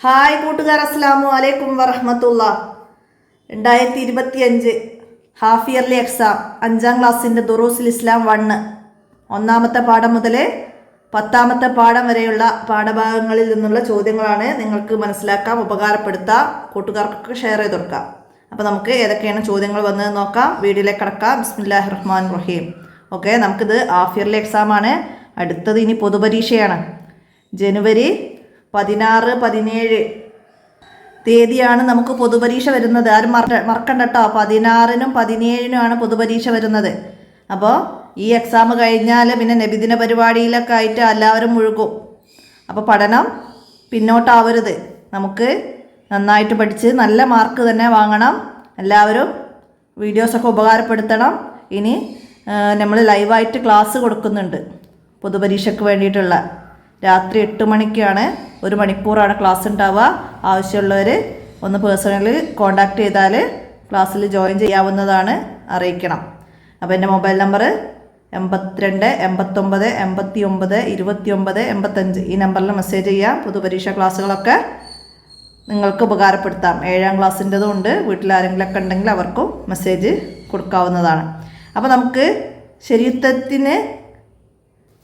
Hi കൂട്ടുകാർ, അസ്സലാമു അലൈക്കും വറഹ്മത്തുള്ള. 2025 ഹാഫ് ഇയർലി എക്സാം 5ാം ക്ലാസ്സിൻ്റെ ദുറൂസുൽ ഇസ്ലാം 1 ഒന്നാമത്തെ പാഠം മുതൽ 10ാമത്തെ പാഠം വരെയുള്ള പാഠഭാഗങ്ങളിൽ നിന്നുള്ള ചോദ്യങ്ങളാണ്. നിങ്ങൾക്ക് മനസ്സിലാക്കാം, ഉപകാരപ്പെടുത്താം, കൂട്ടുകാർക്കൊക്കെ ഷെയർ ചെയ്ത് കൊടുക്കാം. അപ്പോൾ നമുക്ക് ഏതൊക്കെയാണ് ചോദ്യങ്ങൾ വന്നത് നോക്കാം. വീഡിയോയിലേക്ക് കടക്കാം. ബിസ്മില്ലാഹിർ റഹ്മാനിർ റഹീം. ഓക്കെ, നമുക്കിത് ഹാഫ് ഇയർലി എക്സാം ആണ്. അടുത്തത് ഇനി പൊതുപരീക്ഷയാണ്. ജനുവരി 16-17 തീയതിയാണ് നമുക്ക് പൊതുപരീക്ഷ വരുന്നത്. ആരും മറക്കണ്ട കേട്ടോ. 16-നും 17-നും പൊതുപരീക്ഷ വരുന്നത്. അപ്പോൾ ഈ എക്സാം കഴിഞ്ഞാൽ പിന്നെ നബിദിന പരിപാടിയിലൊക്കെ ആയിട്ട് എല്ലാവരും മുഴുകും. അപ്പോൾ പഠനം പിന്നോട്ടാവരുത്. നമുക്ക് നന്നായിട്ട് പഠിച്ച് നല്ല മാർക്ക് തന്നെ വാങ്ങണം. എല്ലാവരും വീഡിയോസൊക്കെ ഉപകാരപ്പെടുത്തണം. ഇനി നമ്മൾ ലൈവായിട്ട് ക്ലാസ് കൊടുക്കുന്നുണ്ട് പൊതുപരീക്ഷയ്ക്ക് വേണ്ടിയിട്ടുള്ള. രാത്രി 8 മണിക്കാണ്, 1 മണിക്കൂറാണ് ക്ലാസ് ഉണ്ടാവുക. ആവശ്യമുള്ളവർ ഒന്ന് പേഴ്സണലി കോൺടാക്റ്റ് ചെയ്താൽ ക്ലാസ്സിൽ ജോയിൻ ചെയ്യാവുന്നതാണ്, അറിയിക്കണം. അപ്പോൾ എൻ്റെ മൊബൈൽ നമ്പർ 82 89 89 29 85 ഈ നമ്പറിൽ മെസ്സേജ് ചെയ്യാം. പൊതുപരീക്ഷ ക്ലാസ്സുകളൊക്കെ നിങ്ങൾക്ക് ഉപകാരപ്പെടുത്താം. 7ാം ക്ലാസ്സിൻ്റെതും ഉണ്ട്. വീട്ടിൽ ആരെങ്കിലുമൊക്കെ ഉണ്ടെങ്കിൽ അവർക്കും മെസ്സേജ് കൊടുക്കാവുന്നതാണ്. അപ്പോൾ നമുക്ക് ശരീഅത്തിന്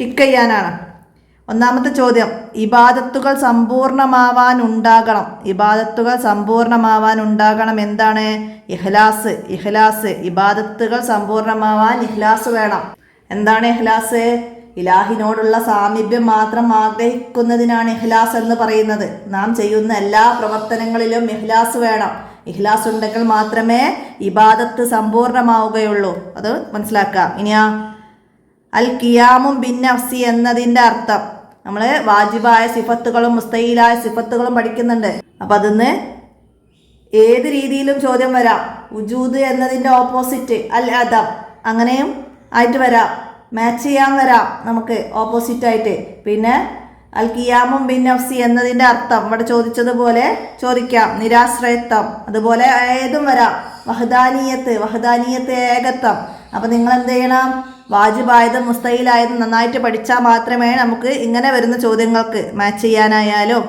ടിക്ക് ചെയ്യാനാണ്. ഒന്നാമത്തെ ചോദ്യം, ഇബാദത്തുകൾ സമ്പൂർണ്ണമാവാൻ ഉണ്ടാകണം എന്താണ്? ഇഖ്ലാസ്. ഇബാദത്തുകൾ സമ്പൂർണ്ണമാവാൻ ഇഖ്ലാസ് വേണം. എന്താണ് ഇഖ്ലാസ്? ഇലാഹിനോടുള്ള സാമീപ്യം മാത്രം ആഗ്രഹിക്കുന്നതിനാണ് ഇഖ്ലാസ് എന്ന് പറയുന്നത്. നാം ചെയ്യുന്ന എല്ലാ പ്രവർത്തനങ്ങളിലും ഇഖ്ലാസ് വേണം. ഇഖ്ലാസ് ഉണ്ടെങ്കിൽ മാത്രമേ ഇബാദത്ത് സമ്പൂർണ്ണമാവുകയുള്ളൂ. അത് മനസ്സിലാക്കാം. ഇനിയാ അൽ ഖിയാമും ബിൻ നഫ്സി എന്നതിൻ്റെ അർത്ഥം, നമ്മൾ വാജിബായ സിഫത്തുകളും മുസ്തഹീലായ സിഫത്തുകളും പഠിക്കുന്നുണ്ട്. അപ്പം അതിന്ന് ഏത് രീതിയിലും ചോദ്യം വരാം. വുജൂദ് എന്നതിൻ്റെ ഓപ്പോസിറ്റ് അൽ അദം, അങ്ങനെയും ആയിട്ട് വരാം. മാച്ച് ചെയ്യാൻ വരാം നമുക്ക് ഓപ്പോസിറ്റായിട്ട്. പിന്നെ അൽ ഖിയാമും ബിൻ നഫ്സി എന്നതിൻ്റെ അർത്ഥം ഇവിടെ ചോദിച്ചതുപോലെ ചോദിക്കാം. നിരാശ്രയത്വം, അതുപോലെ ഏതും വരാം. വഹദാനിയത്ത് ഏകത്വം. അപ്പം നിങ്ങൾ എന്ത് ചെയ്യണം? വാജിബായതും മുസ്തഹീലായതും നന്നായിട്ട് പഠിച്ചാൽ മാത്രമേ നമുക്ക് ഇങ്ങനെ വരുന്ന ചോദ്യങ്ങൾക്ക് മാച്ച് ചെയ്യാനായാലും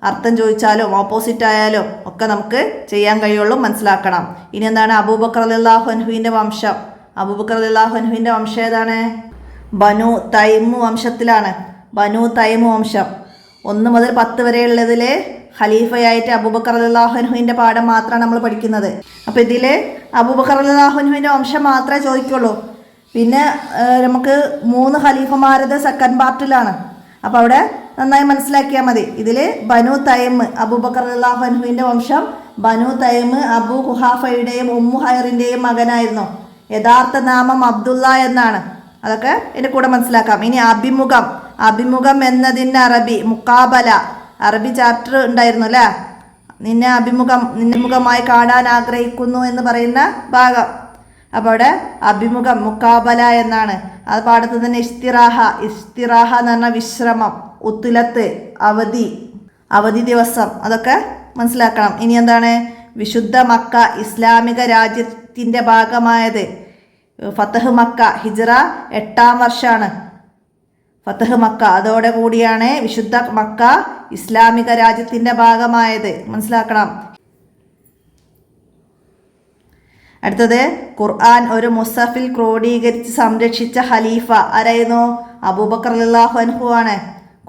അർത്ഥം ചോദിച്ചാലും ഓപ്പോസിറ്റ് ആയാലും ഒക്കെ നമുക്ക് ചെയ്യാൻ കഴിയുള്ളൂ. മനസ്സിലാക്കണം. ഇനി എന്താണ്? അബൂബക്കർ റളിയല്ലാഹു അൻഹുവിൻ്റെ വംശം. അബൂബക്കർ റളിയല്ലാഹു അൻഹുവിൻ്റെ വംശം ഏതാണ്? ബനു തൈമു വംശത്തിലാണ്. ബനു തൈമു വംശം 1 മുതൽ 10 വരെയുള്ളതിൽ ഖലീഫയായിട്ട് അബൂബക്കർ റളിയല്ലാഹു അൻഹുവിൻ്റെ പാഠം മാത്രമാണ് നമ്മൾ പഠിക്കുന്നത്. അപ്പോൾ ഇതിൽ അബൂബക്കർ റളിയല്ലാഹു അൻഹുവിൻ്റെ വംശം മാത്രമേ ചോദിക്കുള്ളൂ. പിന്നെ നമുക്ക് 3 ഖലീഫമാരത് സെക്കൻഡ് പാർട്ടിലാണ്. അപ്പോൾ അവിടെ നന്നായി മനസ്സിലാക്കിയാൽ മതി. ഇതിൽ ബനു തൈം, അബൂബക്കർ റളിയല്ലാഹു അൻഹുവിൻ്റെ വംശം ബനു തൈം അബൂ ഖുഹാഫയുടെയും ഉമ്മു ഹൈറിൻ്റെയും മകനായിരുന്നു. യഥാർത്ഥ നാമം അബ്ദുള്ള എന്നാണ്. അതൊക്കെ എൻ്റെ കൂടെ മനസ്സിലാക്കാം. ഇനി അഭിമുഖം എന്നതിൻ്റെ അറബി മുക്കാബല. അറബി ചാപ്റ്റർ ഉണ്ടായിരുന്നു അല്ലേ? നിന്നെ അഭിമുഖമായി കാണാൻ ആഗ്രഹിക്കുന്നു എന്ന് പറയുന്ന ഭാഗം. അപ്പോൾ അവിടെ അഭിമുഖം മുക്കാബല എന്നാണ്. അത് പാടത്ത് തന്നെ ഇസ്തിറാഹ എന്ന് പറഞ്ഞാൽ വിശ്രമം, ഉത്തുലത്ത് അവധി ദിവസം, അതൊക്കെ മനസ്സിലാക്കണം. ഇനി എന്താണ്? വിശുദ്ധ മക്ക ഇസ്ലാമിക രാജ്യത്തിൻ്റെ ഭാഗമായത്. ഫതഹ് മക്ക ഹിജ്റ 8ാം വർഷമാണ്. ഫതഹ് മക്ക അതോടെ കൂടിയാണ് വിശുദ്ധ മക്ക ഇസ്ലാമിക രാജ്യത്തിൻ്റെ ഭാഗമായത്. മനസ്സിലാക്കണം. അടുത്തത്, ഖുർആൻ ഒരു മുസഫിൽ ക്രോഡീകരിച്ച് സംരക്ഷിച്ച ഖലീഫ ആരായിരുന്നു? അബൂബക്കർ റളിയല്ലാഹു അൻഹു ആണ്.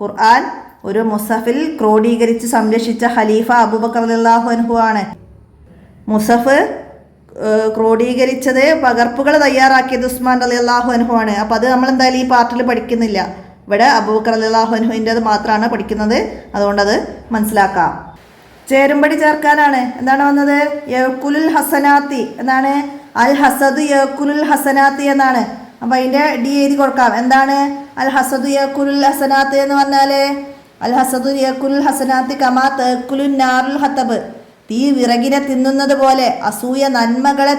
ഖുർആൻ ഒരു മുസഫിൽ ക്രോഡീകരിച്ച് സംരക്ഷിച്ച ഖലീഫ അബൂബക്കർ റളിയല്ലാഹു അൻഹു ആണ്. മുസഫ് ക്രോഡീകരിച്ചത്, പകർപ്പുകൾ തയ്യാറാക്കിയത് ഉസ്മാൻ റളിയല്ലാഹു അൻഹു ആണ്. അപ്പോൾ അത് നമ്മൾ എന്തായാലും ഈ പാർട്ടിൽ പഠിക്കുന്നില്ല. ഇവിടെ അബൂബക്കർ റളിയല്ലാഹു അൻഹുവിൻ്റെത് മാത്രമാണ് പഠിക്കുന്നത്. അതുകൊണ്ടത് മനസ്സിലാക്കാം. ചേരുംപടി ചേർക്കാനാണ്. എന്താണ് വന്നത്? യഅ്കുലുൽ ഹസനാത്തി എന്നാണ്. അൽ ഹസദു യഅ്കുലുൽ ഹസനാത്തി എന്നാണ്. അപ്പോൾ അതിൻ്റെ ഡി എഴുതി കൊടുക്കാം. എന്താണ് അൽ ഹസദു യഅ്കുലുൽ ഹസനാത്ത് എന്ന് പറഞ്ഞാൽ? അൽ ഹസദു യഅ്കുലുൽ ഹസനാത്തി കമാ തഅ്കുലുൻ നാറുൽ ഹതബ്. തീ വിറകിനെ തിന്നുന്നത് പോലെ അസൂയ നന്മകളെ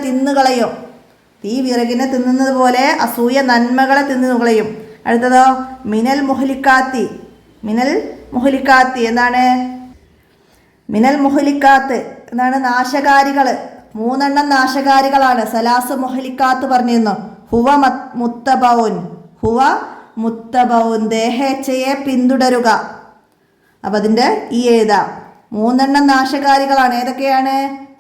തിന്നുകളയും. അടുത്തതോ മിനൽ മുഹ്ലിക്കാത്തി എന്താണ്? മിനൽ മുഹ്ലിക്കാത്ത് എന്നാണ് നാശകാരികൾ. 3 നാശകാരികളാണ്. സലാസ് മുഹ്ലിക്കാത്ത് പറഞ്ഞിരുന്നു. ഹുവ മുത്തബൗൻ ദേഹേച്ഛയെ പിന്തുടരുക. അപ്പം അതിൻ്റെ ഈ എഴുതാം. മൂന്നെണ്ണം നാശകാരികളാണ്. ഏതൊക്കെയാണ്?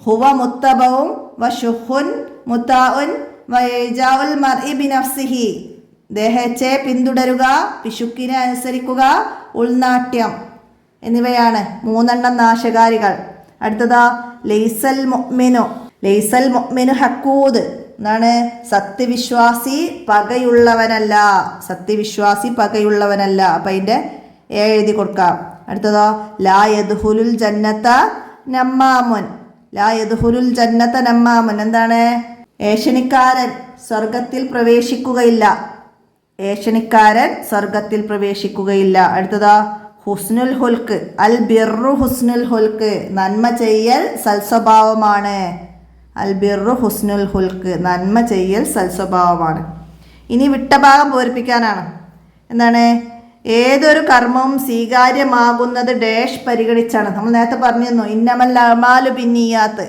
ഹുവ മുത്തബവും വശുഹുൻ മുത്താഉൻ വൈജാഉൽ മർഇ ബിനഫ്സിഹി, ദേഹേച്ഛയെ പിന്തുടരുക, പിശുക്കിനെ അനുസരിക്കുക, ഉൾനാട്യം എന്നിവയാണ് മൂന്നെണ്ണം നാശകാരികൾ. അടുത്തതാ ലൈസൽ മുഅ്മിനു ഹക്കൂദ്, എന്താണ്? സത്യവിശ്വാസി പകയുള്ളവനല്ല, സത്യവിശ്വാസി പകയുള്ളവനല്ല. അപ്പം അതിൻ്റെ എഴുതി കൊടുക്കാം. അടുത്തതോ ലാ യദ്ഖുലുൽ ജന്നത നമ്മാമുൻ, ലാ യദ്ഖുലുൽ ജന്നത നമ്മാമുൻ, എന്താണ്? ഏഷണിക്കാരൻ സ്വർഗത്തിൽ പ്രവേശിക്കുകയില്ല, ഏഷണിക്കാരൻ സ്വർഗത്തിൽ പ്രവേശിക്കുകയില്ല. അടുത്തതാ ഹുസ്നുൽ ഹുൽക്ക്, അൽ ബിർറു ഹുസ്നുൽ ഹുൽക്ക്, നന്മ ചെയ്യൽ സൽസ്വഭാവമാണ്. അൽ ബിർറു ഹുസ്നുൽ ഹുൽക്ക്, നന്മ ചെയ്യൽ സൽസ്വഭാവമാണ്. ഇനി വിട്ട ഭാഗം പൂരിപ്പിക്കാനാണ്. എന്താണ്? ഏതൊരു കർമ്മവും സ്വീകാര്യമാകുന്നത് ഡാഷ് പരിഗണിച്ചാണ്. നമ്മൾ നേരത്തെ പറഞ്ഞിരുന്നു ഇന്നമൽ അഅ്മാലു ബിന്നിയാത്ത്,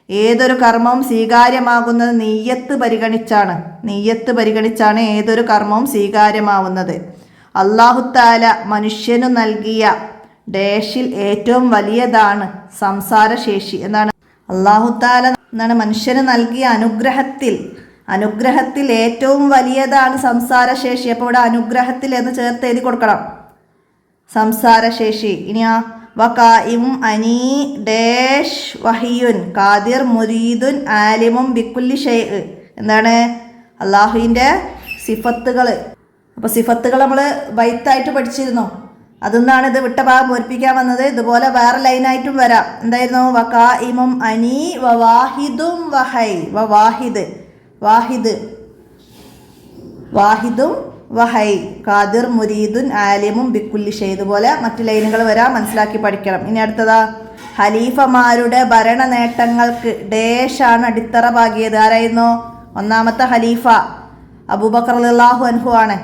ഏതൊരു കർമ്മവും സ്വീകാര്യമാകുന്നത് നിയ്യത്ത് പരിഗണിച്ചാണ്. നിയ്യത്ത് പരിഗണിച്ചാണ് ഏതൊരു കർമ്മവും സ്വീകാര്യമാവുന്നത്. അല്ലാഹു തആല മനുഷ്യനു നൽകിയ ഡാഷിൽ ഏറ്റവും വലിയതാണ് സംസാരശേഷി. എന്താണ്? അല്ലാഹു തആല എന്താണ് മനുഷ്യന് നൽകിയ അനുഗ്രഹത്തിൽ ഏറ്റവും വലിയതാണ് സംസാരശേഷി. അപ്പോൾ ഇവിടെ അനുഗ്രഹത്തിൽ എന്ന് ചേർത്ത് എഴുതി കൊടുക്കണം, സംസാരശേഷി. ഇനിയാ വകായിമും അനീ ഡാഷ് വഹിയുൻ ഖാദിർ മുരീദുൻ ആലിമും ബിക്കുല്ലി ഷൈഅ്, എന്താണ്? അള്ളാഹുവിൻ്റെ സിഫത്തുകൾ. അപ്പോൾ സിഫത്തുകൾ നമ്മൾ ബൈത്തായിട്ട് പഠിച്ചിരുന്നു. അതൊന്നാണ് ഇത് വിട്ട ഭാഗം പൂരിപ്പിക്കാൻ വന്നത്. ഇതുപോലെ വേറെ ലൈനായിട്ടും വരാം. എന്തായിരുന്നു? വകായിമും അനീ വവാഹിദും വഹൈ, വാഹിദും വഹൈ ഖാദിർ മുരീദുൻ ആലിമും ബിക്കുല്ലി ഷൈ. ഇതുപോലെ മറ്റു ലൈനുകൾ വരാം, മനസ്സിലാക്കി പഠിക്കണം. ഇനി അടുത്തതാ ഖലീഫമാരുടെ ഭരണ നേട്ടങ്ങൾക്ക് ഡേഷാണ് അടിത്തറ പാകിയത്. ആരായിരുന്നു? ഒന്നാമത്തെ ഖലീഫ അബൂബക്കർ റളിയല്ലാഹു അൻഹു ആണ്.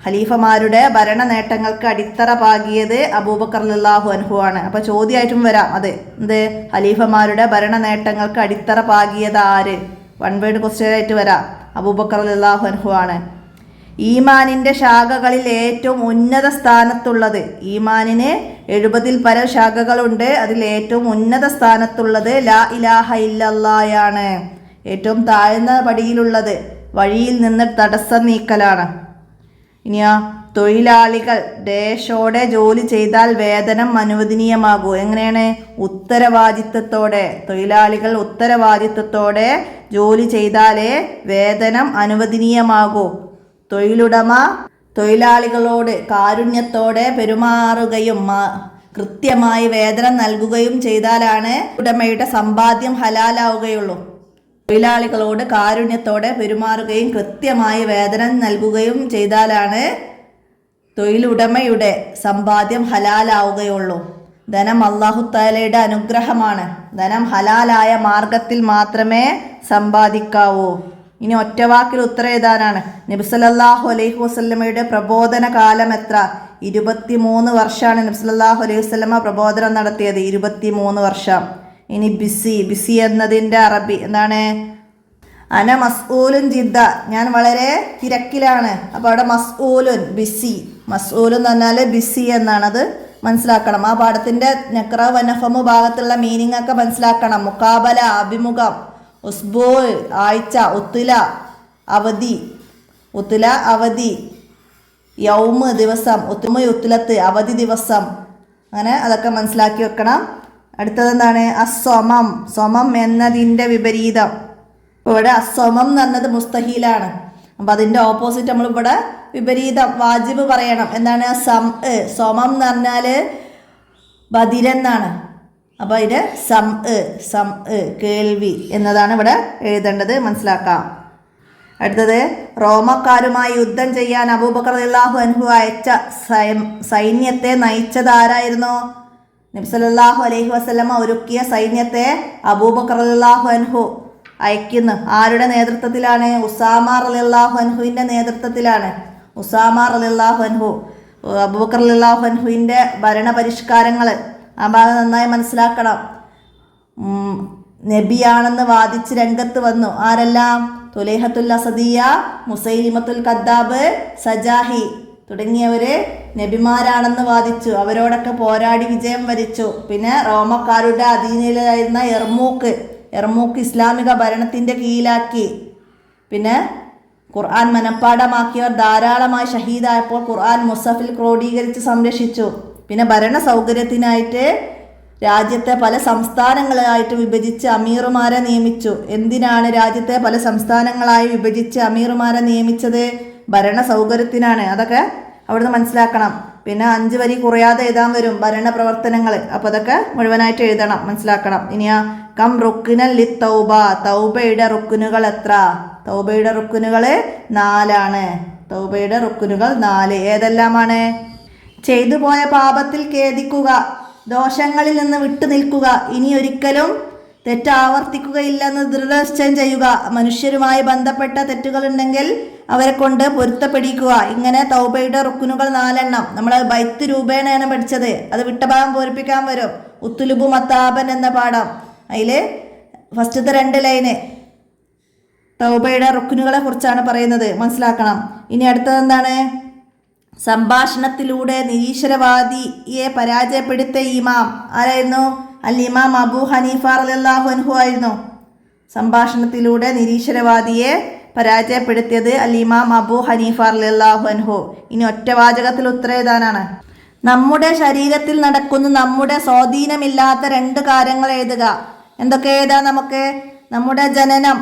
ഖലീഫമാരുടെ ഭരണ നേട്ടങ്ങൾക്ക് അടിത്തറ പാകിയത് അബൂബക്കർ റളിയല്ലാഹു അൻഹു ആണ്. അപ്പോൾ ചോദ്യമായിട്ടും വരാം അത് എന്ത്? ഖലീഫമാരുടെ ഭരണ നേട്ടങ്ങൾക്ക് അടിത്തറ പാകിയത് ആര്? വൺ വേർഡ് ക്വസ്റ്റ്യൻ ആയിട്ട് വരാം. അബൂബക്കർ റളിയല്ലാഹു അൻഹു ആണ്. ഈമാനിൻ്റെ ശാഖകളിൽ ഏറ്റവും ഉന്നത സ്ഥാനത്തുള്ളത്, ഈമാനിന് 70-ൽ പരം ശാഖകളുണ്ട്, അതിൽ ഏറ്റവും ഉന്നത സ്ഥാനത്തുള്ളത് ലാ ഇലാഹ ഇല്ലല്ലാഹയാണ്. ഏറ്റവും താഴ്ന്ന പടിയിലുള്ളത് വഴിയിൽ നിന്ന് തടസ്സം നീക്കലാണ്. ഇനിയാ തൊഴിലാളികൾ ഡേഷോടെ ജോലി ചെയ്താൽ വേതനം അനുവദനീയമാകൂ. എങ്ങനെയാണ്? ഉത്തരവാദിത്വത്തോടെ. തൊഴിലാളികൾ ഉത്തരവാദിത്വത്തോടെ ജോലി ചെയ്താലേ വേതനം അനുവദനീയമാകൂ. തൊഴിലുടമ തൊഴിലാളികളോട് കാരുണ്യത്തോടെ പെരുമാറുകയും കൃത്യമായി വേതനം നൽകുകയും ചെയ്താലാണ് ഉടമയുടെ സമ്പാദ്യം ഹലാലാവുകയുള്ളൂ. തൊഴിലാളികളോട് കാരുണ്യത്തോടെ പെരുമാറുകയും കൃത്യമായി വേതനം നൽകുകയും ചെയ്താലാണ് തൊഴിലുടമയുടെ സമ്പാദ്യം ഹലാലാവുകയുള്ളൂ. ധനം അല്ലാഹു തആലയുടെ അനുഗ്രഹമാണ്. ധനം ഹലാലായ മാർഗത്തിൽ മാത്രമേ സമ്പാദിക്കാവൂ. ഇനി ഒറ്റവാക്കിൽ ഉത്തരം എഴുതാനാണ്. നബി സല്ലല്ലാഹു അലൈഹി വസല്ലമയുടെ പ്രബോധന കാലം എത്ര? 23 വർഷമാണ് നബി സല്ലല്ലാഹു അലൈഹി വസല്ലമ പ്രബോധനം നടത്തിയത്. 23 വർഷം. ഇനി ബിസി എന്നതിൻ്റെ അറബി എന്താണ്? അന മസ്ഊലുൻ ജിദ്ദ, ഞാൻ വളരെ തിരക്കിലാണ്. അപ്പോൾ അവിടെ മസ്ഊലുൻ ബിസി, മസ്ഊലുൻ എന്ന് പറഞ്ഞാൽ ബിസി എന്നാണ്. അത് മനസ്സിലാക്കണം. ആ പാഠത്തിൻ്റെ നക്ര വനഫമു ഭാഗത്തുള്ള മീനിങ് ഒക്കെ മനസ്സിലാക്കണം. മുക്കാബല അഭിമുഖം, ഉസ്ബൂ ആഴ്ച, ഉത്തുല അവധി, യൗമ് ദിവസം, ഉത്തുലത്ത് അവധി ദിവസം, അങ്ങനെ അതൊക്കെ മനസ്സിലാക്കി വെക്കണം. അടുത്തതെന്താണ്? സ്വമം എന്നതിൻ്റെ വിപരീതം. ഇവിടെ അസ്വമം എന്ന് പറഞ്ഞത് മുസ്തഹീലാണ്. അപ്പം അതിൻ്റെ ഓപ്പോസിറ്റ് നമ്മളിവിടെ വിപരീതം വാജിബ് പറയണം. എന്താണ്? സ്വമം എന്ന് പറഞ്ഞാൽ ബദിരെന്നാണ്. അപ്പോൾ ഇത് കേൾവി എന്നതാണ് ഇവിടെ എഴുതേണ്ടത്. മനസ്സിലാക്കാം. അടുത്തത് റോമക്കാരുമായി യുദ്ധം ചെയ്യാൻ അബൂബക്കർ റളിയല്ലാഹു അൻഹു അയച്ച സൈന്യത്തെ നയിച്ചത് ആരായിരുന്നു? നബി സല്ലല്ലാഹു അലൈഹി വസല്ലമ ഒരുക്കിയ സൈന്യത്തെ അബൂബക്കർ റളിയല്ലാഹു അൻഹു അയക്കുന്നു. ആരുടെ നേതൃത്വത്തിലാണ്? ഉസാമ റളിയല്ലാഹു അൻഹുവിൻ്റെ നേതൃത്വത്തിലാണ്. ഉസാമ റളിയല്ലാഹു അൻഹു അബൂബക്കർ റളിയല്ലാഹു അൻഹുവിൻ്റെ ഭരണപരിഷ്കാരങ്ങൾ ആ ഭാഗം നന്നായി മനസ്സിലാക്കണം. നബിയാണെന്ന് വാദിച്ച് രംഗത്ത് വന്നു. ആരെല്ലാം? തുലൈഹത്തുൽ അസദിയ, മുസൈലിമത്തുൽ കദ്ദാബ്, സജാഹി തുടങ്ങിയവര് നബിമാരാണെന്ന് വാദിച്ചു. അവരോടൊക്കെ പോരാടി വിജയം വരിച്ചു. പിന്നെ റോമക്കാരുടെ അധീനയിലായിരുന്ന എർമൂക്ക് ഇസ്ലാമിക ഭരണത്തിൻ്റെ കീഴിലാക്കി. പിന്നെ ഖുർആൻ മനഃപ്പാഠമാക്കിയവർ ധാരാളമായി ഷഹീദായപ്പോൾ ഖുർആൻ മുസഫിൽ ക്രോഡീകരിച്ച് സംരക്ഷിച്ചു. പിന്നെ ഭരണ സൗകര്യത്തിനായിട്ട് രാജ്യത്തെ പല സംസ്ഥാനങ്ങളായിട്ട് വിഭജിച്ച് അമീറുമാരെ നിയമിച്ചു. എന്തിനാണ് രാജ്യത്തെ പല സംസ്ഥാനങ്ങളായി വിഭജിച്ച് അമീറുമാരെ നിയമിച്ചത്? ഭരണ സൗകര്യത്തിനാണ്. അതൊക്കെ അവിടുന്ന് മനസ്സിലാക്കണം. പിന്നെ 5 വരി കുറയാതെ എഴുതാൻ വരും ഭരണ പ്രവർത്തനങ്ങൾ. അപ്പോൾ അതൊക്കെ മുഴുവനായിട്ട് എഴുതണം, മനസ്സിലാക്കണം. ഇനിയാ കം റുക്കിനൽ ലി തൗബ, തൗബയുടെ റുക്കുനുകൾ എത്ര? തൗബയുടെ റുക്കുനുകൾ 4 തൗബയുടെ റുക്കുനുകൾ 4 ഏതെല്ലാമാണ്? ചെയ്തു പോയ പാപത്തിൽ ഖേദിക്കുക, ദോഷങ്ങളിൽ നിന്ന് വിട്ടു നിൽക്കുക, ഇനി ഒരിക്കലും തെറ്റ് ആവർത്തിക്കുകയില്ലെന്ന് ദൃഢനിശ്ചയം ചെയ്യുക, മനുഷ്യരുമായി ബന്ധപ്പെട്ട തെറ്റുകളുണ്ടെങ്കിൽ അവരെ കൊണ്ട് പൊരുത്തപ്പെടിക്കുക. ഇങ്ങനെ തൗബയുടെ റുക്കുനുകൾ 4 നമ്മൾ ബൈത്ത് രൂപേണയാണ് പഠിച്ചത്. അത് വിട്ട ഭാഗം പൂരിപ്പിക്കാൻ വരും. ഉത്തുലുബു മത്താബൻ എന്ന പാഠം. അതിൽ ഫസ്റ്റത്തെ 2 ലൈന് തൗബയുടെ റുക്കുനുകളെ കുറിച്ചാണ് പറയുന്നത്, മനസ്സിലാക്കണം. ഇനി അടുത്തത് എന്താണ്? സംഭാഷണത്തിലൂടെ നിരീശ്വരവാദിയെ പരാജയപ്പെടുത്തിയ ഇമാം ആരായിരുന്നു? അൽ ഇമാം അബൂ ഹനീഫ റളിയല്ലാഹു അൻഹു ആയിരുന്നു. സംഭാഷണത്തിലൂടെ നിരീശ്വരവാദിയെ പരാജയപ്പെടുത്തിയത് അൽ ഇമാം അബൂ ഹനീഫ റളിയല്ലാഹു അൻഹു. ഇനി ഒറ്റവാചകത്തിൽ ഉത്തരം എഴുതാനാണ്. നമ്മുടെ ശരീരത്തിൽ നടക്കുന്ന നമ്മുടെ സ്വാധീനമില്ലാത്ത 2 കാര്യങ്ങൾ എഴുതുക. എന്തൊക്കെ എഴുതാം നമുക്ക്? നമ്മുടെ ജനനം,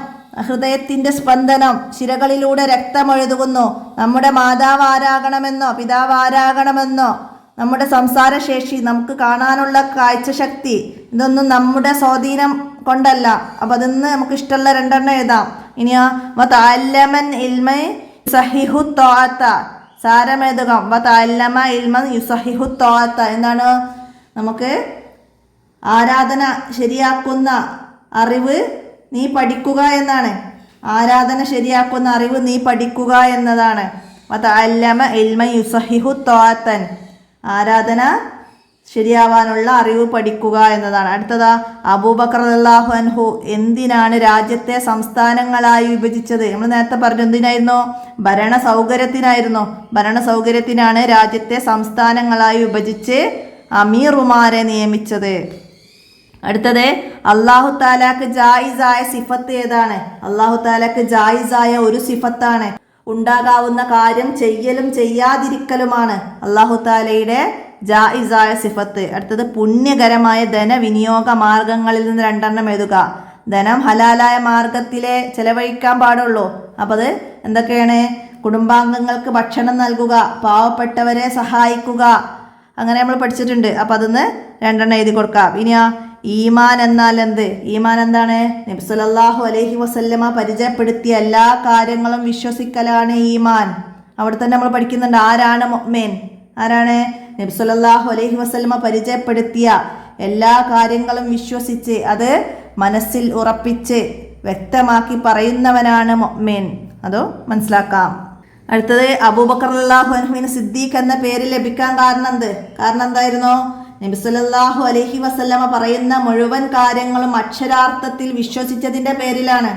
ഹൃദയത്തിൻ്റെ സ്പന്ദനം, ശിരകളിലൂടെ രക്തമൊഴുകുന്നു. നമ്മുടെ മാതാവ് ആരാകണമെന്നോ പിതാവ് ആരാകണമെന്നോ, നമ്മുടെ സംസാരശേഷി, നമുക്ക് കാണാനുള്ള കാഴ്ചശക്തി, ഇതൊന്നും നമ്മുടെ സ്വാധീനം കൊണ്ടല്ല. അപ്പം അതിന്ന് നമുക്ക് ഇഷ്ടമുള്ള 2 എഴുതാം. ഇനിയാ വതഅല്ലമൻ ഇൽമ യുസഹിഹു ത്വാഅത, സാരമേതുക വതഅല്ലമ ഇൽമൻ യുസഹിഹു ത്വാഅത എന്താണ്? നമുക്ക് ആരാധന ശരിയാക്കുന്ന അറിവ് നീ പഠിക്കുക എന്നാണ്. ആരാധന ശരിയാക്കുന്ന അറിവ് നീ പഠിക്കുക എന്നതാണ്. വതഅല്ലമ ഇൽമ യുസഹിഹു ത്വാഅതൻ, ആരാധന ശരിയാവാനുള്ള അറിവ് പഠിക്കുക എന്നതാണ്. അടുത്തതാ അബൂബക്കർ റളിയല്ലാഹു അൻഹു എന്തിനാണ് രാജ്യത്തെ സംസ്ഥാനങ്ങളായി വിഭജിച്ചത്? നമ്മൾ നേരത്തെ പറഞ്ഞു എന്തിനായിരുന്നു? ഭരണ സൗകര്യത്തിനായിരുന്നു. ഭരണ സൗകര്യത്തിനാണ് രാജ്യത്തെ സംസ്ഥാനങ്ങളായി വിഭജിച്ച് അമീറുമാരെ നിയമിച്ചത്. അടുത്തത് അല്ലാഹു താലാക്ക് ജായിസായ സിഫത്ത് ഏതാണ്? അല്ലാഹു താലാക്ക് ജായിസായ ഒരു സിഫത്താണ്. ഉണ്ടാകാവുന്ന കാര്യം ചെയ്യലും ചെയ്യാതിരിക്കലുമാണ് അല്ലാഹു താലയുടെ ജായിസായ സിഫത്ത്. അടുത്തത് പുണ്യകരമായ ധനവിനിയോഗ മാർഗങ്ങളിൽ നിന്ന് 2 എഴുതുക. ധനം ഹലാലായ മാർഗത്തിലെ ചെലവഴിക്കാൻ പാടുള്ളൂ. അപ്പോൾ അത് എന്തൊക്കെയാണ്? കുടുംബാംഗങ്ങൾക്ക് ഭക്ഷണം നൽകുക, പാവപ്പെട്ടവരെ സഹായിക്കുക, അങ്ങനെ നമ്മൾ പഠിച്ചിട്ടുണ്ട്. അപ്പം അതിന്ന് 2 എഴുതി കൊടുക്കാം. ഇനിയാ ഈമാൻ എന്നാൽ എന്ത്? ഈമാൻ എന്താണ്? നബി സല്ലല്ലാഹു അലൈഹി വസല്ലമ പരിചയപ്പെടുത്തിയ എല്ലാ കാര്യങ്ങളും വിശ്വസിക്കലാണ് ഈമാൻ. അവിടെ തന്നെ നമ്മൾ പഠിക്കുന്നുണ്ട് ആരാണ് മുഅ്മിൻ, ആരാണ്? നബി സല്ലല്ലാഹു അലൈഹി വസല്ലമ പരിചയപ്പെടുത്തിയ എല്ലാ കാര്യങ്ങളും വിശ്വസിച്ച് അത് മനസ്സിൽ ഉറപ്പിച്ച് വ്യക്തമാക്കി പറയുന്നവനാണ് മുഅ്മിൻ. അതോ മനസ്സിലാക്കാം. അടുത്തത് അബൂബക്കർ റളിയല്ലാഹു അൻഹുവിന് സിദ്ദീഖ് എന്ന പേര് ലഭിക്കാൻ കാരണം എന്തായിരുന്നു? നബി സല്ലല്ലാഹു അലൈഹി വസല്ലമ പറയുന്ന മുഴുവൻ കാര്യങ്ങളും അക്ഷരാർത്ഥത്തിൽ വിശ്വസിച്ചതിൻ്റെ പേരിലാണ്.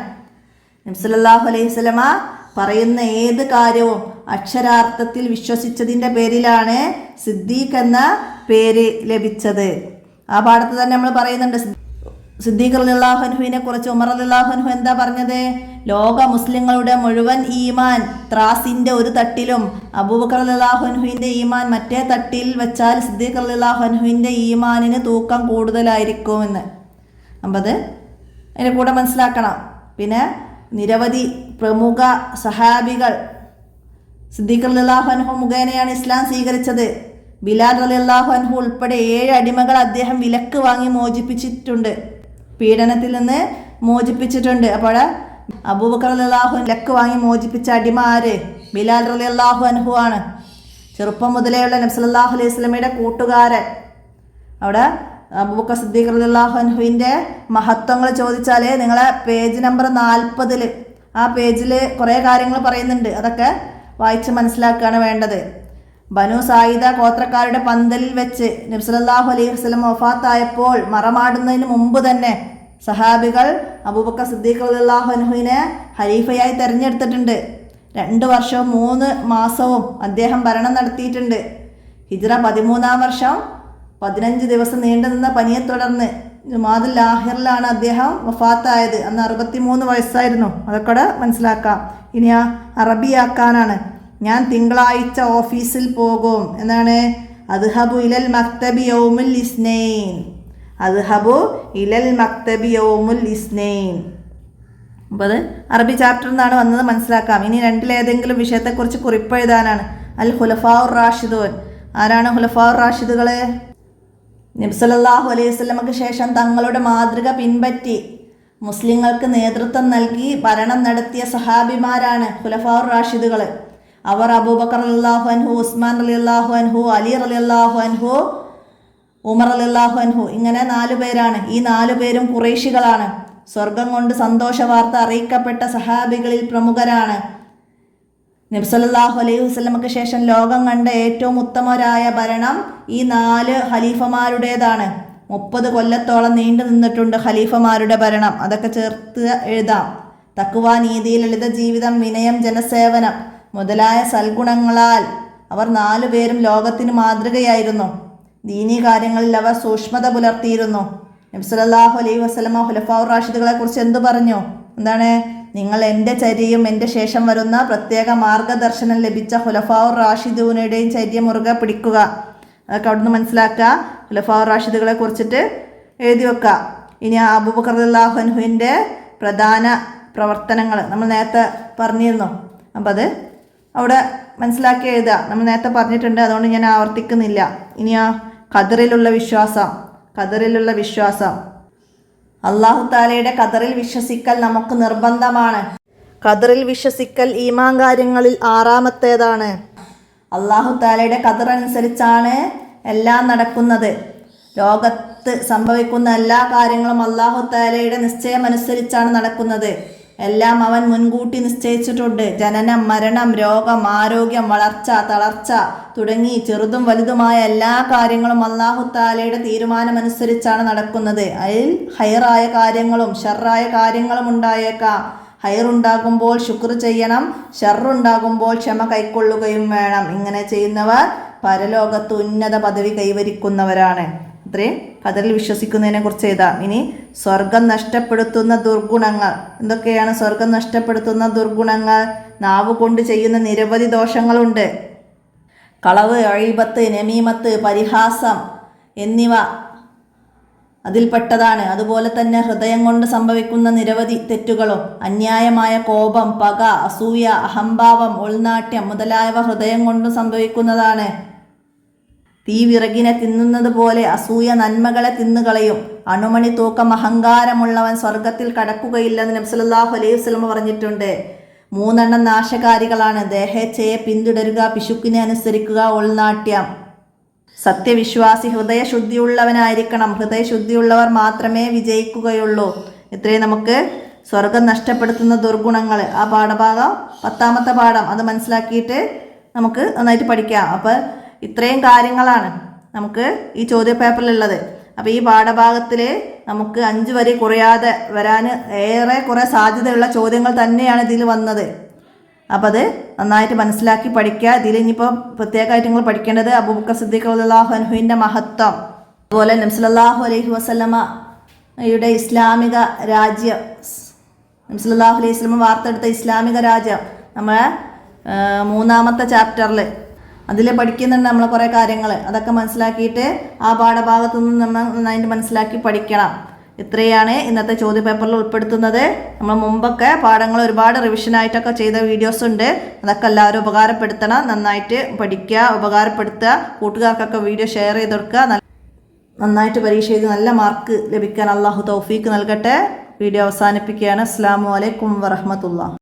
നബി സല്ലല്ലാഹു അലൈഹി വസല്ലമ പറയുന്ന ഏത് കാര്യവും അക്ഷരാർത്ഥത്തിൽ വിശ്വസിച്ചതിൻ്റെ പേരിലാണ് സിദ്ദീഖ് എന്ന പേര് ലഭിച്ചത്. ആ പാഠത്ത് തന്നെ നമ്മൾ പറയുന്നുണ്ട് സിദ്ദീഖ് റളിയല്ലാഹു അൻഹുവിനെ കുറിച്ച്. ഉമർ റളിയല്ലാഹു അൻഹു എന്താ പറഞ്ഞത്? ലോക മുസ്ലിങ്ങളുടെ മുഴുവൻ ഈമാൻ ത്രാസിൻ്റെ ഒരു തട്ടിലും അബൂബക്കർ റളിയല്ലാഹു അൻഹുവിൻ്റെ ഈമാൻ മറ്റേ തട്ടിൽ വെച്ചാൽ സിദ്ദീഖ് റളിയല്ലാഹു അൻഹുവിൻ്റെ ഈമാനിന് തൂക്കം കൂടുതലായിരിക്കുമെന്ന്. അപ്പം അത് അതിൻ്റെ കൂടെ മനസ്സിലാക്കണം. പിന്നെ നിരവധി പ്രമുഖ സഹാബികൾ സിദ്ദീഖ് റളിയല്ലാഹു അൻഹു മുഖേനയാണ് ഇസ്ലാം സ്വീകരിച്ചത്. ബിലാൽ റളിയല്ലാഹു അൻഹു ഉൾപ്പെടെ 7 അടിമകൾ അദ്ദേഹം വിലക്ക് വാങ്ങി മോചിപ്പിച്ചിട്ടുണ്ട്, പീഡനത്തിൽ നിന്ന് മോചിപ്പിച്ചിട്ടുണ്ട്. അപ്പോൾ അബൂബക്കർ റളിയല്ലാഹു അൻഹു വിലക്ക് വാങ്ങി മോചിപ്പിച്ച അടിമ ആര്? ബിലാൽ റളിയല്ലാഹു അൻഹു ആണ്. ചെറുപ്പം മുതലേയുള്ള നബി സല്ലല്ലാഹു അലൈഹി വസല്ലമയുടെ കൂട്ടുകാരൻ. അവിടെ അബൂബക്കർ സിദ്ദീഖ് റളിയല്ലാഹു അൻഹുവിൻ്റെ മഹത്വങ്ങൾ ചോദിച്ചാൽ നിങ്ങളെ പേജ് നമ്പർ 40 ആ പേജിൽ കുറേ കാര്യങ്ങൾ പറയുന്നുണ്ട്. അതൊക്കെ വായിച്ച് മനസ്സിലാക്കുകയാണ് വേണ്ടത്. ബനു സായിദ ഗോത്രക്കാരുടെ പന്തലിൽ വെച്ച് നബി സല്ലല്ലാഹു അലൈഹി വസല്ലം വഫാത്തായപ്പോൾ മറമാടുന്നതിന് മുമ്പ് തന്നെ സഹാബികൾ അബൂബക്കർ സിദ്ദീഖ് റളിയല്ലാഹു അൻഹുവിനെ ഖലീഫയായി തിരഞ്ഞെടുത്തിട്ടുണ്ട്. 2 വർഷവും 3 മാസവും അദ്ദേഹം ഭരണം നടത്തിയിട്ടുണ്ട്. ഹിജ്റ 13-ാം വർഷം 15 ദിവസം നീണ്ടു നിന്ന പനിയെ തുടർന്ന് ജുമാദുൽ ആഹിറിലാണ് അദ്ദേഹം വഫാത്തായത്. അന്ന് 63 വയസ്സായിരുന്നു. അതൊക്കെ മനസ്സിലാക്കാം. ഇനി അറബിയാക്കാനാണ്. ഞാൻ തിങ്കളാഴ്ച ഓഫീസിൽ പോകും എന്നാണ്. അദ്ഹബു ഇലൽ മക്തബി യൗമുൽ ഇസ്നൈൻ. അദ്ഹബു ഇലൽ മക്തബി യൗമുൽ ഇസ്നൈൻ. അപ്പോൾ അത് അറബി ചാപ്റ്ററിൽ നിന്നാണ് വന്നത്, മനസ്സിലാക്കാം. ഇനി രണ്ടിലേതെങ്കിലും വിഷയത്തെക്കുറിച്ച് കുറിപ്പ് എഴുതാനാണ്. അൽ ഖുലഫാഉർ റാഷിദൂൻ. ആരാണ് ഖുലഫാഉർ റാഷിദുകൾ? നബി സല്ലല്ലാഹു അലൈഹി വസല്ലമക്ക് ശേഷം തങ്ങളുടെ മാതൃക പിൻപറ്റി മുസ്ലിങ്ങൾക്ക് നേതൃത്വം നൽകി ഭരണം നടത്തിയ സഹാബിമാരാണ് ഖുലഫാഉർ റാഷിദുകൾ. അവർ അബൂബക്കർ റളിയല്ലാഹു അൻഹു, ഉസ്മാൻ റളിയല്ലാഹു അൻഹു, അലി റളിയല്ലാഹു അൻഹു, ഉമർ റളിയല്ലാഹു അൻഹു, ഇങ്ങനെ 4 പേരാണ്. ഈ 4 പേരും ഖുറൈശികളാണ്. സ്വർഗം കൊണ്ട് സന്തോഷ വാർത്ത അറിയിക്കപ്പെട്ട സഹാബികളിൽ പ്രമുഖരാണ്. നബി സല്ലല്ലാഹു അലൈഹി വസല്ലമക്ക് ശേഷം ലോകം കണ്ട ഏറ്റവും ഉത്തമരായ ഭരണം ഈ 4 ഖലീഫമാരുടേതാണ്. 30 കൊല്ലത്തോളം നീണ്ടു നിന്നിട്ടുണ്ട് ഖലീഫമാരുടെ ഭരണം. അതൊക്കെ ചേർത്ത് എഴുതാം. തഖ്വ, നീതി, ലളിത ജീവിതം, വിനയം, ജനസേവനം മുതലായ സൽഗുണങ്ങളാൽ അവർ 4 പേരും ലോകത്തിന് മാതൃകയായിരുന്നു. ദീനീ കാര്യങ്ങളിൽ അവർ സൂക്ഷ്മത പുലർത്തിയിരുന്നു. നബി സല്ലല്ലാഹു അലൈഹി വസല്ലമ ഖുലഫാഉർ റാഷിദുകളെ കുറിച്ച് എന്തു പറഞ്ഞു? എന്താണ്? നിങ്ങൾ എൻ്റെ ചര്യയും എൻ്റെ ശേഷം വരുന്ന പ്രത്യേക മാർഗദർശനം ലഭിച്ച ഖുലഫാഉർ റാഷിദൂനയുടെയും ചര്യ മുറുകെ പിടിക്കുക. അതൊക്കെ അവിടുന്ന് മനസ്സിലാക്കുക. ഖുലഫാഉർ റാഷിദുകളെ കുറിച്ചിട്ട് എഴുതി വെക്കുക. ഇനി അബൂബക്കർ റളിയല്ലാഹു അൻഹുവിൻ്റെ പ്രധാന പ്രവർത്തനങ്ങൾ നമ്മൾ നേരത്തെ പറഞ്ഞിരുന്നു. അപ്പം അത് അവിടെ മനസ്സിലാക്കി എഴുതുക. നമ്മൾ നേരത്തെ പറഞ്ഞിട്ടുണ്ട്, അതുകൊണ്ട് ഞാൻ ആവർത്തിക്കുന്നില്ല. ഇനി ഖദറിലുള്ള വിശ്വാസം. ഖദറിലുള്ള വിശ്വാസം. അല്ലാഹു തആലയുടെ ഖദറിൽ വിശ്വസിക്കൽ നമുക്ക് നിർബന്ധമാണ്. ഖദറിൽ വിശ്വസിക്കൽ ഈമാൻ കാര്യങ്ങളിൽ 6-ാമത്തേതാണ്. അല്ലാഹു തആലയുടെ ഖദർ അനുസരിച്ചാണ് എല്ലാം നടക്കുന്നത്. ലോകത്ത് സംഭവിക്കുന്ന എല്ലാ കാര്യങ്ങളും അല്ലാഹു തആലയുടെ നിശ്ചയം അനുസരിച്ചാണ് നടക്കുന്നത്. എല്ലാം അവൻ മുൻകൂട്ടി നിശ്ചയിച്ചിട്ടുണ്ട്. ജനനം, മരണം, രോഗം, ആരോഗ്യം, വളർച്ച, തളർച്ച തുടങ്ങി ചെറുതും വലുതുമായ എല്ലാ കാര്യങ്ങളും അല്ലാഹു തആലയുടെ തീരുമാനമനുസരിച്ചാണ് നടക്കുന്നത്. അതിൽ ഹൈറായ കാര്യങ്ങളും ഷർറായ കാര്യങ്ങളും ഉണ്ടായേക്കാം. ഹൈറുണ്ടാകുമ്പോൾ ശുക്ർ ചെയ്യണം, ഷർറുണ്ടാകുമ്പോൾ ക്ഷമ കൈക്കൊള്ളുകയും വേണം. ഇങ്ങനെ ചെയ്യുന്നവർ പരലോകത്ത് ഉന്നത പദവി കൈവരിക്കുന്നവരാണ്. ഇത്രയും ഖദറിൽ വിശ്വസിക്കുന്നതിനെ കുറിച്ച് എഴുതാം. ഇനി സ്വർഗം നഷ്ടപ്പെടുത്തുന്ന ദുർഗുണങ്ങൾ. എന്തൊക്കെയാണ് സ്വർഗം നഷ്ടപ്പെടുത്തുന്ന ദുർഗുണങ്ങൾ? നാവ് കൊണ്ട് ചെയ്യുന്ന നിരവധി ദോഷങ്ങളുണ്ട്. കളവ്, അഴീബത്ത്, നമീമത്ത്, പരിഹാസം എന്നിവ അതിൽപ്പെട്ടതാണ്. അതുപോലെ തന്നെ ഹൃദയം കൊണ്ട് സംഭവിക്കുന്ന നിരവധി തെറ്റുകളും. അന്യായമായ കോപം, പക, അസൂയ, അഹംഭാവം, ഉൾനാട്യം മുതലായവ ഹൃദയം കൊണ്ട് സംഭവിക്കുന്നതാണ്. തീ വിറകിനെ തിന്നുന്നത് പോലെ അസൂയ നന്മകളെ തിന്നുകളയും. അണുമണി തൂക്കം അഹങ്കാരമുള്ളവൻ സ്വർഗത്തിൽ കടക്കുകയില്ലെന്ന് നബി സല്ലല്ലാഹു അലൈഹി വസല്ലം പറഞ്ഞിട്ടുണ്ട്. 3 നാശകാരികളാണ്. ദേഹേച്ഛയെ പിന്തുടരുക, പിശുക്കിനെ അനുസരിക്കുക, ഉൾനാട്യം. സത്യവിശ്വാസി ഹൃദയശുദ്ധിയുള്ളവനായിരിക്കണം. ഹൃദയശുദ്ധിയുള്ളവർ മാത്രമേ വിജയിക്കുകയുള്ളൂ. ഇത്രയും നമുക്ക് സ്വർഗം നഷ്ടപ്പെടുത്തുന്ന ദുർഗുണങ്ങൾ. ആ പാഠഭാഗം 10-ാമത്തെ പാഠം അത് മനസ്സിലാക്കിയിട്ട് നമുക്ക് നന്നായിട്ട് പഠിക്കാം. അപ്പോൾ ഇത്രയും കാര്യങ്ങളാണ് നമുക്ക് ഈ ചോദ്യപേപ്പറിലുള്ളത്. അപ്പോൾ ഈ പാഠഭാഗത്തിൽ നമുക്ക് 5 വരി കുറയാതെ വരാൻ ഏറെ കുറേ സാധ്യതയുള്ള ചോദ്യങ്ങൾ തന്നെയാണ് ഇതിൽ വന്നത്. അപ്പോൾ അത് നന്നായിട്ട് മനസ്സിലാക്കി പഠിക്കുക. ഇതിൽ ഇനിയിപ്പോൾ പ്രത്യേകമായിട്ട് നിങ്ങൾ പഠിക്കേണ്ടത് അബൂബക്കർ സിദ്ദീഖ് റളിയല്ലാഹു അൻഹുവിൻ്റെ മഹത്വം, അതുപോലെ നബി സല്ലല്ലാഹു അലൈഹി വസല്ലമയുടെ ഇസ്ലാമിക രാജ്യം, നബി സല്ലല്ലാഹു അലൈഹി വസല്ലമ വാർത്തെടുത്ത ഇസ്ലാമിക രാജ്യം നമ്മളെ 3-ാമത്തെ ചാപ്റ്ററിൽ അതിൽ പഠിക്കുന്നുണ്ട് നമ്മൾ കുറേ കാര്യങ്ങൾ. അതൊക്കെ മനസ്സിലാക്കിയിട്ട് ആ പാഠഭാഗത്തു നിന്ന് നമ്മൾ നന്നായിട്ട് മനസ്സിലാക്കി പഠിക്കണം. ഇത്രയാണ് ഇന്നത്തെ ചോദ്യപേപ്പറിൽ ഉൾപ്പെടുത്തുന്നത്. നമ്മൾ മുമ്പൊക്കെ പാഠങ്ങൾ ഒരുപാട് റിവിഷനായിട്ടൊക്കെ ചെയ്ത വീഡിയോസ് ഉണ്ട്. അതൊക്കെ എല്ലാവരും ഉപകാരപ്പെടുത്തണം. നന്നായിട്ട് പഠിക്കുക, ഉപകാരപ്പെടുത്തുക. കൂട്ടുകാർക്കൊക്കെ വീഡിയോ ഷെയർ ചെയ്ത് കൊടുക്കുക. നന്നായിട്ട് പരീക്ഷ ചെയ്ത് നല്ല മാർക്ക് ലഭിക്കാൻ അല്ലാഹു തൗഫീക്ക് നൽകട്ടെ. വീഡിയോ അവസാനിപ്പിക്കുകയാണ്. അസ്സലാമു അലൈക്കും വറഹ്മത്തുള്ളാഹി.